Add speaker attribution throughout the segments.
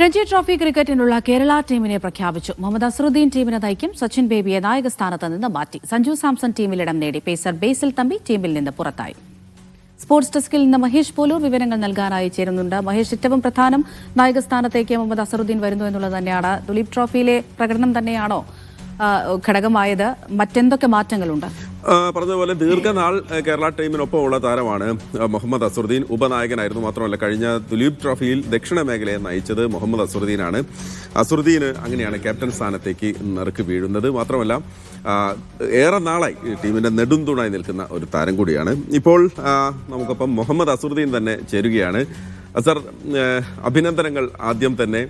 Speaker 1: Ranji trophy ക്രിക്കറ്റിനുള്ള Kerala ടീമിനെ പ്രഖ്യാപിച്ചു. മുഹമ്മദ് അസറുദ്ദീൻ ടീമിനെ നയിക്കും. സച്ചിൻ ബേബിയെ നായക സ്ഥാനത്ത് നിന്ന് മാറ്റി. സഞ്ജു സാംസൺ ടീമിൽ ഇടം നേടി. പേസർ ബേസിൽ തമ്പി ടീമിൽ നിന്ന് പുറത്തായി. സ്പോർട്സ് ഡെസ്കിൽ നിന്ന് മഹേഷ് പോലൂർ വിവരങ്ങൾ നൽകാനായി ചേരുന്നുണ്ട്. മഹേഷ്, ഏറ്റവും പ്രധാനം നായക സ്ഥാനത്തേക്ക് മുഹമ്മദ് അസറുദ്ദീൻ വരുന്നു എന്നുള്ളത് തന്നെയാണ്. ദുലീപ് ട്രോഫിയിലെ പ്രകടനം തന്നെയാണോ ഘടകമായത്? മറ്റെന്തൊക്കെ മാറ്റങ്ങളുണ്ട്?
Speaker 2: പറഞ്ഞതുപോലെ ദീർഘനാൾ കേരള ടീമിനൊപ്പമുള്ള താരമാണ് മുഹമ്മദ് അസറുദ്ദീൻ. ഉപനായകനായിരുന്നു. മാത്രമല്ല കഴിഞ്ഞ ദുലീപ് ട്രോഫിയിൽ ദക്ഷിണ മേഖലയെ നയിച്ചത് മുഹമ്മദ് അസറുദ്ദീനാണ്. അസറുദ്ദീന് അങ്ങനെയാണ് ക്യാപ്റ്റൻ സ്ഥാനത്തേക്ക് നറുക്ക് വീഴുന്നത്. മാത്രമല്ല ഏറെ നാളായി ടീമിന്റെ നെടുംതൂണായി നിൽക്കുന്ന ഒരു താരം കൂടിയാണ്. ഇപ്പോൾ നമുക്കൊപ്പം മുഹമ്മദ് അസറുദ്ദീൻ തന്നെ ചേരുകയാണ്. അസർ, അഭിനന്ദനങ്ങൾ. ആദ്യം തന്നെ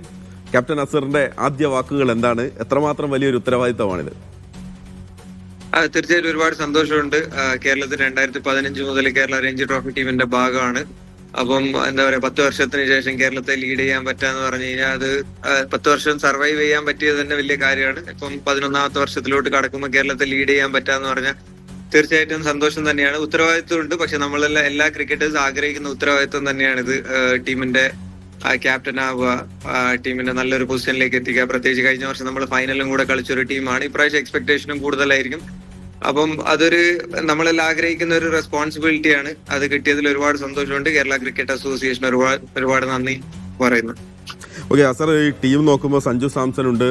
Speaker 2: ക്യാപ്റ്റൻ അസറിന്റെ ആദ്യ വാക്കുകൾ എന്താണ്? എത്രമാത്രം വലിയൊരു ഉത്തരവാദിത്തമാണിത്?
Speaker 3: തീർച്ചയായിട്ടും ഒരുപാട് സന്തോഷമുണ്ട്. കേരളത്തിൽ 2015 മുതൽ കേരള രഞ്ജി ട്രോഫി ടീമിന്റെ ഭാഗമാണ്. അപ്പം എന്താ പറയാ, 10 വർഷത്തിന് ശേഷം കേരളത്തെ ലീഡ് ചെയ്യാൻ പറ്റാന്ന് പറഞ്ഞു കഴിഞ്ഞാൽ അത് 10 വർഷം സർവൈവ് ചെയ്യാൻ പറ്റിയത് തന്നെ വലിയ കാര്യമാണ്. ഇപ്പം 11ാമത്തെ വർഷത്തിലോട്ട് കടക്കുമ്പോൾ കേരളത്തെ ലീഡ് ചെയ്യാൻ പറ്റാന്ന് പറഞ്ഞാൽ തീർച്ചയായിട്ടും സന്തോഷം തന്നെയാണ്. ഉത്തരവാദിത്വം ഉണ്ട്. പക്ഷെ നമ്മളെല്ലാം എല്ലാ ക്രിക്കറ്റേഴ്സ് ആഗ്രഹിക്കുന്ന ഉത്തരവാദിത്വം തന്നെയാണിത്. ടീമിന്റെ ക്യാപ്റ്റൻ ആവുക, ടീമിന്റെ നല്ലൊരു പൊസിഷനിലേക്ക് എത്തിക്കുക. പ്രത്യേകിച്ച് കഴിഞ്ഞ വർഷം നമ്മൾ ഫൈനലും കൂടെ കളിച്ചൊരു ടീമാണ്. ഇപ്രാവശ്യം എക്സ്പെക്ടേഷനും കൂടുതലായിരിക്കും. അപ്പം അതൊരു നമ്മളെല്ലാം ആഗ്രഹിക്കുന്ന ഒരു റെസ്പോൺസിബിലിറ്റിയാണ്. അത് കിട്ടിയതിൽ ഒരുപാട് സന്തോഷമുണ്ട്. കേരള ക്രിക്കറ്റ് അസോസിയേഷൻ ഒരുപാട് നന്ദി പറയുന്നു.
Speaker 2: ഓക്കെ അസർ, ഈ ടീം നോക്കുമ്പോൾ സഞ്ജു സാംസൺ ഉണ്ട്,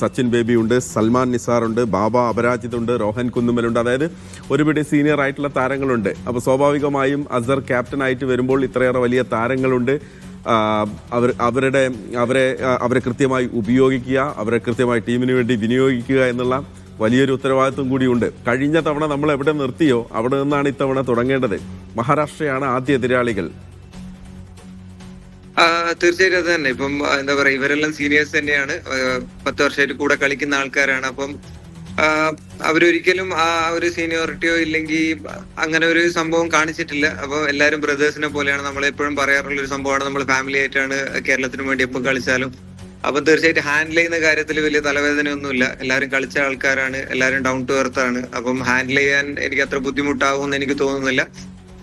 Speaker 2: സച്ചിൻ ബേബി ഉണ്ട്, സൽമാൻ നിസാർ ഉണ്ട്, ബാബ അപരാജിത് ഉണ്ട്, രോഹൻ കുന്നുമലുണ്ട്. അതായത് ഒരുപിടി സീനിയർ ആയിട്ടുള്ള താരങ്ങളുണ്ട്. അപ്പോൾ സ്വാഭാവികമായും അസർ ക്യാപ്റ്റനായിട്ട് വരുമ്പോൾ ഇത്രയേറെ വലിയ താരങ്ങളുണ്ട്. അവരെ കൃത്യമായി ഉപയോഗിക്കുക, അവരെ കൃത്യമായി ടീമിന് വേണ്ടി വിനിയോഗിക്കുക എന്നുള്ള വലിയൊരു ഉത്തരവാദിത്വം കൂടിയുണ്ട്. കഴിഞ്ഞ തവണ നമ്മൾ എവിടെ നിർത്തിയോ അവിടെ നിന്നാണ് ഇത്തവണ തുടങ്ങേണ്ടത്. മഹാരാഷ്ട്രയാണ് ആദ്യ എതിരാളികൾ.
Speaker 3: തീർച്ചയായിട്ടും അത് തന്നെ. ഇപ്പം എന്താ പറയാ, ഇവരെല്ലാം സീനിയേഴ്സ് തന്നെയാണ്. 10 വർഷമായിട്ട് കൂടെ കളിക്കുന്ന ആൾക്കാരാണ്. അപ്പം അവരൊരിക്കലും ആ ഒരു സീനിയോറിറ്റിയോ ഇല്ലെങ്കിൽ അങ്ങനെ ഒരു സംഭവം കാണിച്ചിട്ടില്ല. അപ്പൊ എല്ലാവരും ബ്രദേഴ്സിനെ പോലെയാണ്. നമ്മളെപ്പോഴും പറയാറുള്ള ഒരു സംഭവമാണ്, നമ്മൾ ഫാമിലി ആയിട്ടാണ് കേരളത്തിന് വേണ്ടി എപ്പോൾ കളിച്ചാലും. അപ്പൊ തീർച്ചയായിട്ടും ഹാൻഡിൽ ചെയ്യുന്ന കാര്യത്തിൽ വലിയ തലവേദനയൊന്നുമില്ല. എല്ലാവരും കളിച്ച ആൾക്കാരാണ്, എല്ലാവരും ഡൗൺ ടു എർത്ത് ആണ്. അപ്പം ഹാൻഡിൽ ചെയ്യാൻ എനിക്ക് അത്ര ബുദ്ധിമുട്ടാകുമെന്ന് എനിക്ക് തോന്നുന്നില്ല.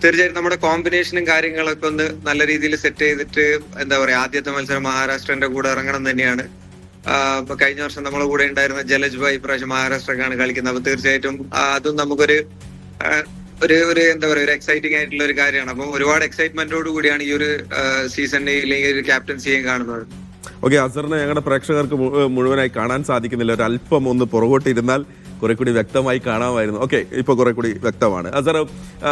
Speaker 3: തീർച്ചയായിട്ടും നമ്മുടെ കോമ്പിനേഷനും കാര്യങ്ങളൊക്കെ ഒന്ന് നല്ല രീതിയിൽ സെറ്റ് ചെയ്തിട്ട് എന്താ പറയാ, ആദ്യത്തെ മത്സരം മഹാരാഷ്ട്രന്റെ കൂടെ ഇറങ്ങണം തന്നെയാണ്. ഇപ്പൊ കഴിഞ്ഞ വർഷം നമ്മളെ കൂടെ ഉണ്ടായിരുന്ന ജലജ് ഭായ് ഇപ്രാവശ്യം മഹാരാഷ്ട്രക്കാണ് കളിക്കുന്നത്. അപ്പൊ തീർച്ചയായിട്ടും അതും നമുക്കൊരു ഒരു എന്താ പറയാ, ഒരു എക്സൈറ്റിംഗ് ആയിട്ടുള്ള ഒരു കാര്യമാണ്. അപ്പം ഒരുപാട് എക്സൈറ്റ്മെന്റോട് കൂടിയാണ് ഈ ഒരു സീസണിനെ ഇല്ലെങ്കിൽ ഒരു ക്യാപ്റ്റൻസിയെ കാണുന്നത്.
Speaker 2: ഓക്കെ അസറിനെ ഞങ്ങളുടെ പ്രേക്ഷകർക്ക് മുഴുവനായി കാണാൻ സാധിക്കുന്നില്ല. ഒരു അല്പം ഒന്ന് പുറകോട്ടിരുന്നാൽ കുറെ കൂടി വ്യക്തമായി കാണാമായിരുന്നു. ഓക്കെ, ഇപ്പൊ കുറെ കൂടി വ്യക്തമാണ്. അസർ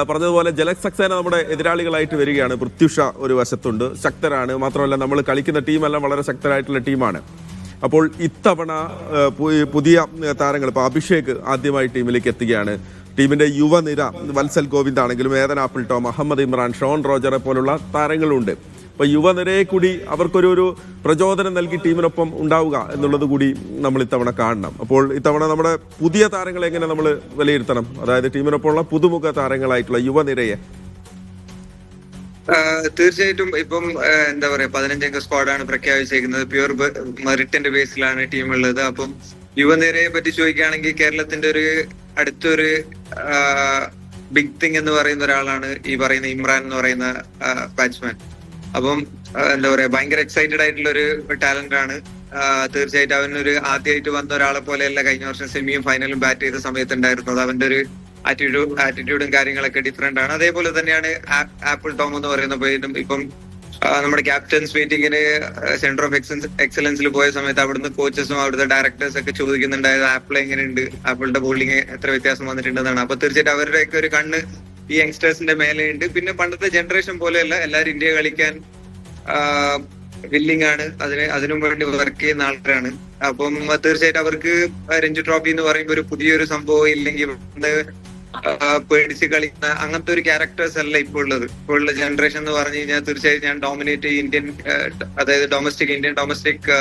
Speaker 2: പറഞ്ഞതുപോലെ ജലജ് സക്സേന നമ്മുടെ എതിരാളികളായിട്ട് വരികയാണ്. പൃഥ്വിഷ ഒരു വശത്തുണ്ട്, ശക്തരാണ്. മാത്രമല്ല നമ്മൾ കളിക്കുന്ന ടീമെല്ലാം വളരെ ശക്തരായിട്ടുള്ള ടീമാണ്. അപ്പോൾ ഇത്തവണ പുതിയ താരങ്ങൾ, ഇപ്പോൾ അഭിഷേക് ആദ്യമായി ടീമിലേക്ക് എത്തുകയാണ്. ടീമിന്റെ യുവനിര വത്സൽ ഗോവിന്ദ് ആണെങ്കിലും ഏതൻ ആപ്പിൾടോം, അഹമ്മദ് ഇമ്രാൻ, ഷോൺ റോജറെ പോലുള്ള താരങ്ങളുണ്ട്. അപ്പോൾ യുവനിരയെ കൂടി അവർക്കൊരു പ്രചോദനം നൽകി ടീമിനൊപ്പം ഉണ്ടാവുക എന്നുള്ളത് കൂടി നമ്മൾ ഇത്തവണ കാണണം. അപ്പോൾ ഇത്തവണ നമ്മുടെ പുതിയ താരങ്ങളെ എങ്ങനെ നമ്മൾ വിലയിരുത്തണം? അതായത് ടീമിനൊപ്പമുള്ള പുതുമുഖ താരങ്ങളായിട്ടുള്ള യുവനിരയെ.
Speaker 3: തീർച്ചയായിട്ടും ഇപ്പം എന്താ പറയാ, 15 സ്ക്വാഡാണ് പ്രഖ്യാപിച്ചേക്കുന്നത്. പ്യൂർ മെറിറ്റിന്റെ ബേസിലാണ് ടീം ഉള്ളത്. അപ്പം യുവനിരയെ പറ്റി ചോദിക്കുകയാണെങ്കിൽ കേരളത്തിന്റെ ഒരു അടുത്തൊരു ബിഗ് തിങ് എന്ന് പറയുന്ന ഒരാളാണ് ഈ പറയുന്ന ഇമ്രാൻ എന്ന് പറയുന്ന ബാറ്റ്സ്മാൻ. അപ്പം എന്താ പറയാ, ഭയങ്കര എക്സൈറ്റഡ് ആയിട്ടുള്ള ഒരു ടാലന്റ് ആണ്. തീർച്ചയായിട്ടും അവനൊരു ആദ്യമായിട്ട് വന്ന ഒരാളെ പോലെയല്ല കഴിഞ്ഞ വർഷം സെമിയും ഫൈനലും ബാറ്റ് ചെയ്ത സമയത്ത് ഉണ്ടായിരുന്നത്. അവന്റെ ഒരു ആറ്റിറ്റ്യൂഡും കാര്യങ്ങളൊക്കെ ഡിഫറെന്റ് ആണ്. അതേപോലെ തന്നെയാണ് ആപ്പിൾ ടോം എന്ന് പറയുന്ന പേരും. ഇപ്പം നമ്മുടെ ക്യാപ്റ്റൻസ് മീറ്റിംഗിന് സെന്റർ ഓഫ് എക്സലൻസിൽ പോയ സമയത്ത് അവിടുന്ന് കോച്ചസും അവിടുത്തെ ഡയറക്ടേഴ്സ് ഒക്കെ ചോദിക്കുന്നുണ്ടായത് ആപ്പിൾ എങ്ങനെയുണ്ട്, ആപ്പിളിന്റെ ബോളിംഗ് എത്ര വ്യത്യാസം വന്നിട്ടുണ്ടെന്നാണ്. അപ്പൊ തീർച്ചയായിട്ടും അവരുടെയൊക്കെ ഒരു കണ്ണ് ഈ യങ്സ്റ്റേഴ്സിന്റെ മേലെയുണ്ട്. പിന്നെ പണ്ടത്തെ ജനറേഷൻ പോലെയല്ല, എല്ലാവരും ഇന്ത്യ കളിക്കാൻ വില്ലിംഗ് ആണ്, അതിനും വേണ്ടി വർക്ക് ചെയ്യുന്ന ആൾക്കാരാണ്. അപ്പം തീർച്ചയായിട്ടും അവർക്ക് രഞ്ജി ട്രോഫി എന്ന് പറയുമ്പോൾ ഒരു പുതിയൊരു സംഭവം ഇല്ലെങ്കിൽ പേടിച്ച് കളിക്കുന്ന അങ്ങനത്തെ ഒരു ക്യാരക്ടേഴ്സ് അല്ല ഇപ്പോൾ ഉള്ളത്. ഇപ്പോൾ ഉള്ള ജനറേഷൻ എന്ന് പറഞ്ഞു കഴിഞ്ഞാൽ തീർച്ചയായും ഞാൻ ഡോമിനേറ്റ് ഇന്ത്യൻ, അതായത് ഡൊമസ്റ്റിക്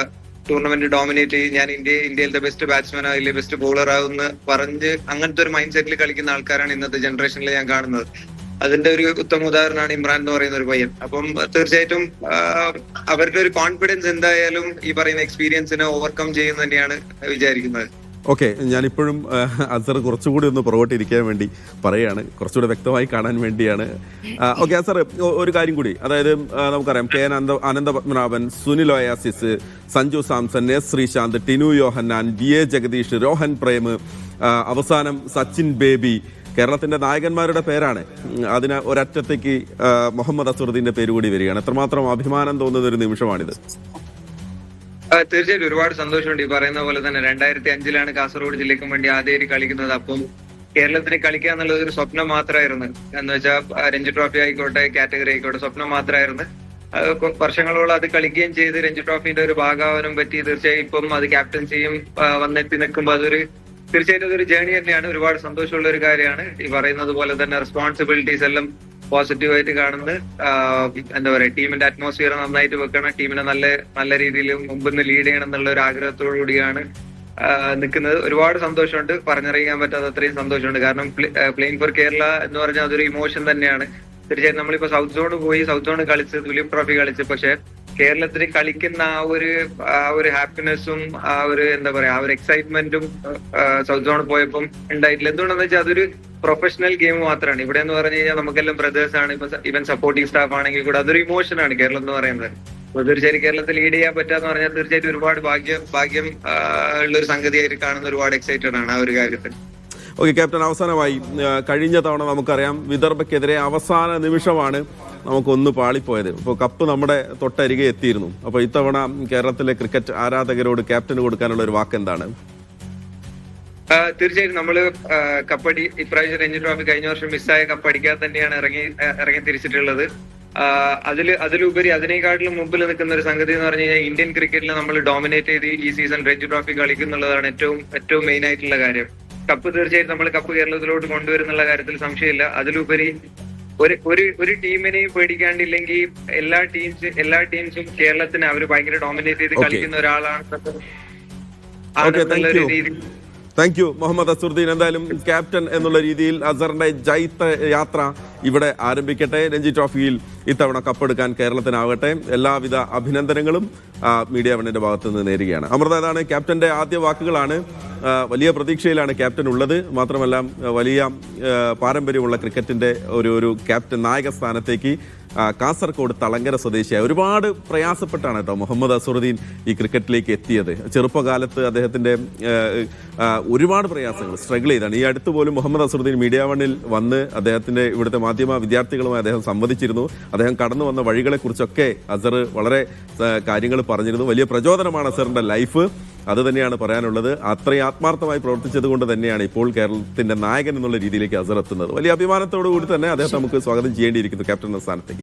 Speaker 3: ടൂർണമെന്റ് ഡോമിനേറ്റ് ചെയ്യും, ഞാൻ ഇന്ത്യയിലെ ബെസ്റ്റ് ബാറ്റ്സ്മാൻ ആവില്ലേ, ബെസ്റ്റ് ബോളർ ആവുമെന്ന് പറഞ്ഞ് അങ്ങനത്തെ ഒരു മൈൻഡ് സെറ്റിൽ കളിക്കുന്ന ആൾക്കാരാണ് ഇന്നത്തെ ജനറേഷനിൽ ഞാൻ കാണുന്നത്. അതിന്റെ ഒരു ഉത്തമ ഉദാഹരണമാണ് ഇമ്രാൻ എന്ന് പറയുന്ന ഒരു പയ്യൻ. അപ്പം തീർച്ചയായിട്ടും അവരുടെ ഒരു കോൺഫിഡൻസ് എന്തായാലും ഈ പറയുന്ന എക്സ്പീരിയൻസിനെ ഓവർകം ചെയ്യുന്ന തന്നെയാണ് വിചാരിക്കുന്നത്.
Speaker 2: ഓക്കെ, ഞാനിപ്പോഴും അസർ കുറച്ചുകൂടി ഒന്ന് പുറകോട്ടിരിക്കാൻ വേണ്ടി പറയുകയാണ്, കുറച്ചുകൂടി വ്യക്തമായി കാണാൻ വേണ്ടിയാണ്. ഓക്കെ അസർ, ഒരു കാര്യം കൂടി, അതായത് നമുക്കറിയാം അനന്തപത്മനാഭൻ, സുനിൽ ഒയാസിസ്, സഞ്ജു സാംസൺ, എസ് ശ്രീശാന്ത്, ടിനു യോഹന്നാൻ, DA ജഗദീഷ്, രോഹൻ പ്രേം, അവസാനം സച്ചിൻ ബേബി, കേരളത്തിന്റെ നായകന്മാരുടെ പേരാണ്. അതിന് ഒരറ്റത്തേക്ക് മുഹമ്മദ് അസറുദ്ദീന്റെ പേര് കൂടി വരികയാണ്. എത്രമാത്രം അഭിമാനം തോന്നുന്ന ഒരു നിമിഷമാണിത്.
Speaker 3: തീർച്ചയായിട്ടും ഒരുപാട് സന്തോഷമുണ്ട്. ഈ പറയുന്ന പോലെ തന്നെ 2005 കാസർഗോഡ് ജില്ലയ്ക്ക് വേണ്ടി ആദ്യമായിട്ട് കളിക്കുന്നത്. അപ്പം കേരളത്തിന് കളിക്കുക എന്നുള്ളത് ഒരു സ്വപ്നം മാത്രമായിരുന്നു. എന്ന് വെച്ചാൽ രഞ്ജി ട്രോഫി ആയിക്കോട്ടെ, കാറ്റഗറി ആയിക്കോട്ടെ, സ്വപ്നം മാത്രമായിരുന്നു. വർഷങ്ങളോളം അത് കളിക്കുകയും ചെയ്ത് രഞ്ജി ട്രോഫിന്റെ ഒരു ഭാഗമാവാനും പറ്റി. തീർച്ചയായും ഇപ്പം അത് ക്യാപ്റ്റൻസിയും വന്നെത്തി നിൽക്കുമ്പോൾ തീർച്ചയായിട്ടും അതൊരു ജേണി തന്നെയാണ്. ഒരുപാട് സന്തോഷമുള്ള ഒരു കാര്യമാണ്. ഈ പറയുന്നത് പോലെ തന്നെ റെസ്പോൺസിബിലിറ്റീസ് എല്ലാം പോസിറ്റീവായിട്ട് കാണുന്നത്. എന്താ പറയാ, ടീമിന്റെ അറ്റ്മോസ്ഫിയർ നന്നായിട്ട് വെക്കണം, ടീമിനെ നല്ല രീതിയിൽ മുമ്പിന്ന് ലീഡ് ചെയ്യണം എന്നുള്ള ഒരു ആഗ്രഹത്തോടു കൂടിയാണ് നിൽക്കുന്നത്. ഒരുപാട് സന്തോഷമുണ്ട്, പറഞ്ഞറിയിക്കാൻ പറ്റാത്ത അത്രയും സന്തോഷമുണ്ട്. കാരണം പ്ലേയിങ് ഫോർ കേരള എന്ന് പറഞ്ഞാൽ അതൊരു ഇമോഷൻ തന്നെയാണ്. തീർച്ചയായിട്ടും നമ്മളിപ്പോ സൗത്ത് സോൺ പോയി, സൗത്ത് സോൺ കളിച്ച്, തുലിം ട്രോഫി കളിച്ച്, പക്ഷെ കേരളത്തിൽ കളിക്കുന്ന ആ ഒരു ഹാപ്പിനെസ്സും ആ ഒരു എന്താ പറയാ, ആ ഒരു എക്സൈറ്റ്മെന്റും സൗത്ത് സോൺ പോയപ്പം ഉണ്ടായിട്ടില്ല. എന്തുകൊണ്ടെന്ന് വെച്ചാൽ അതൊരു പ്രൊഫഷണൽ ഗെയിം മാത്രമാണ്. ഇവിടെ എന്ന് പറഞ്ഞു കഴിഞ്ഞാൽ നമുക്കെല്ലാം ബ്രദേഴ്സ് ആണ്. ഇപ്പൊ ഈവൻ സപ്പോർട്ടിംഗ് സ്റ്റാഫ് ആണെങ്കിൽ കൂടെ അതൊരു ഇമോഷനാണ് കേരളം എന്ന് പറയുന്നത്. അപ്പൊ തീർച്ചയായും കേരളത്തിൽ ലീഡ് ചെയ്യാൻ പറ്റാന്ന് പറഞ്ഞാൽ തീർച്ചയായിട്ടും ഒരുപാട് ഭാഗ്യം ഉള്ളൊരു സംഗതിയായിട്ട് കാണുന്ന, ഒരുപാട് എക്സൈറ്റഡ് ആണ് ആ ഒരു കാര്യത്തിൽ.
Speaker 2: ഓക്കെ ക്യാപ്റ്റൻ, അവസാനമായി, കഴിഞ്ഞ തവണ നമുക്കറിയാം വിദർഭയ്ക്കെതിരെ അവസാന നിമിഷമാണ് നമുക്കൊന്ന് പാളിപ്പോയത്. ഇപ്പോൾ കപ്പ് നമ്മുടെ തൊട്ടരികെ എത്തിയിരുന്നു. അപ്പോൾ ഇത്തവണ കേരളത്തിലെ ക്രിക്കറ്റ് ആരാധകരോട് ക്യാപ്റ്റന് കൊടുക്കാനുള്ള ഒരു വാക്ക് എന്താണ്?
Speaker 3: തീർച്ചയായും നമ്മള് കപ്പടി ഇപ്രാവശ്യം രഞ്ജി ട്രോഫി കഴിഞ്ഞ വർഷം മിസ്സായ കപ്പടിക്കാതെ തന്നെയാണ് ഇറങ്ങി തിരിച്ചിട്ടുള്ളത്. അതിലുപരി അതിനേക്കാട്ടിലും മുമ്പിൽ നിൽക്കുന്ന ഒരു സംഗതി എന്ന് പറഞ്ഞു കഴിഞ്ഞാൽ ഇന്ത്യൻ ക്രിക്കറ്റിൽ നമ്മൾ ഡോമിനേറ്റ് ചെയ്ത് ഈ സീസൺ രഞ്ജി ട്രോഫി കളിക്കുന്നുള്ളതാണ് ഏറ്റവും മെയിൻ ആയിട്ടുള്ള കാര്യം. കപ്പ് തീർച്ചയായിട്ടും നമ്മൾ കപ്പ് കേരളത്തിലോട്ട് കൊണ്ടുവരുന്നുള്ള കാര്യത്തിൽ സംശയമില്ല. അതിലുപരി ഒരു ടീമിനെയും പേടിക്കാണ്ടില്ലെങ്കിൽ എല്ലാ ടീംസും കേരളത്തിന് അവർ ഭയങ്കര ഡോമിനേറ്റ് ചെയ്ത് കളിക്കുന്ന ഒരാളാണ്.
Speaker 2: Thank you Muhammad Azharuddin. എന്തായാലും ക്യാപ്റ്റൻ എന്നുള്ള രീതിയിൽ അസറിന്റെ ജൈത്ര യാത്ര ഇവിടെ ആരംഭിക്കട്ടെ. രഞ്ജി ട്രോഫിയിൽ ഇത്തവണ കപ്പെടുക്കാൻ കേരളത്തിനാവട്ടെ. എല്ലാവിധ അഭിനന്ദനങ്ങളും മീഡിയ വണ്ണിന്റെ ഭാഗത്തു നിന്ന് നേരുകയാണ്. അമൃത, അതാണ് ക്യാപ്റ്റന്റെ ആദ്യ വാക്കുകളാണ്. വലിയ പ്രതീക്ഷയിലാണ് ക്യാപ്റ്റൻ ഉള്ളത്. മാത്രമല്ല വലിയ പാരമ്പര്യമുള്ള ക്രിക്കറ്റിന്റെ ഒരു ക്യാപ്റ്റൻ നായക സ്ഥാനത്തേക്ക് കാസർഗോഡ് തളങ്കര സ്വദേശിയായ ഒരുപാട് പ്രയാസപ്പെട്ടാണ് കേട്ടോ മുഹമ്മദ് അസറുദ്ദീൻ ഈ ക്രിക്കറ്റിലേക്ക് എത്തിയത്. ചെറുപ്പകാലത്ത് അദ്ദേഹത്തിൻ്റെ ഒരുപാട് പ്രയാസങ്ങൾ സ്ട്രഗിൾ ചെയ്താണ്. ഈ അടുത്ത് പോലും മുഹമ്മദ് അസറുദ്ദീൻ മീഡിയ വണ്ണിൽ വന്ന് അദ്ദേഹത്തിൻ്റെ ഇവിടുത്തെ മാധ്യമ വിദ്യാർത്ഥികളുമായി അദ്ദേഹം സംവദിച്ചിരുന്നു. അദ്ദേഹം കടന്നു വന്ന വഴികളെക്കുറിച്ചൊക്കെ അസർ വളരെ കാര്യങ്ങൾ പറഞ്ഞിരുന്നു. വലിയ പ്രചോദനമാണ് അസറിൻ്റെ ലൈഫ്. അത് തന്നെയാണ് പറയാനുള്ളത്. അത്രയും ആത്മാർത്ഥമായി പ്രവർത്തിച്ചത് കൊണ്ട് തന്നെയാണ് ഇപ്പോൾ കേരളത്തിന്റെ നായകൻ എന്നുള്ള രീതിയിലേക്ക് അസർ എത്തുന്നത്. വലിയ അഭിമാനത്തോടു കൂടി തന്നെ അദ്ദേഹത്തെ നമുക്ക് സ്വാഗതം ചെയ്യേണ്ടിയിരിക്കുന്നു ക്യാപ്റ്റൻ സ്ഥാനത്തേക്ക്.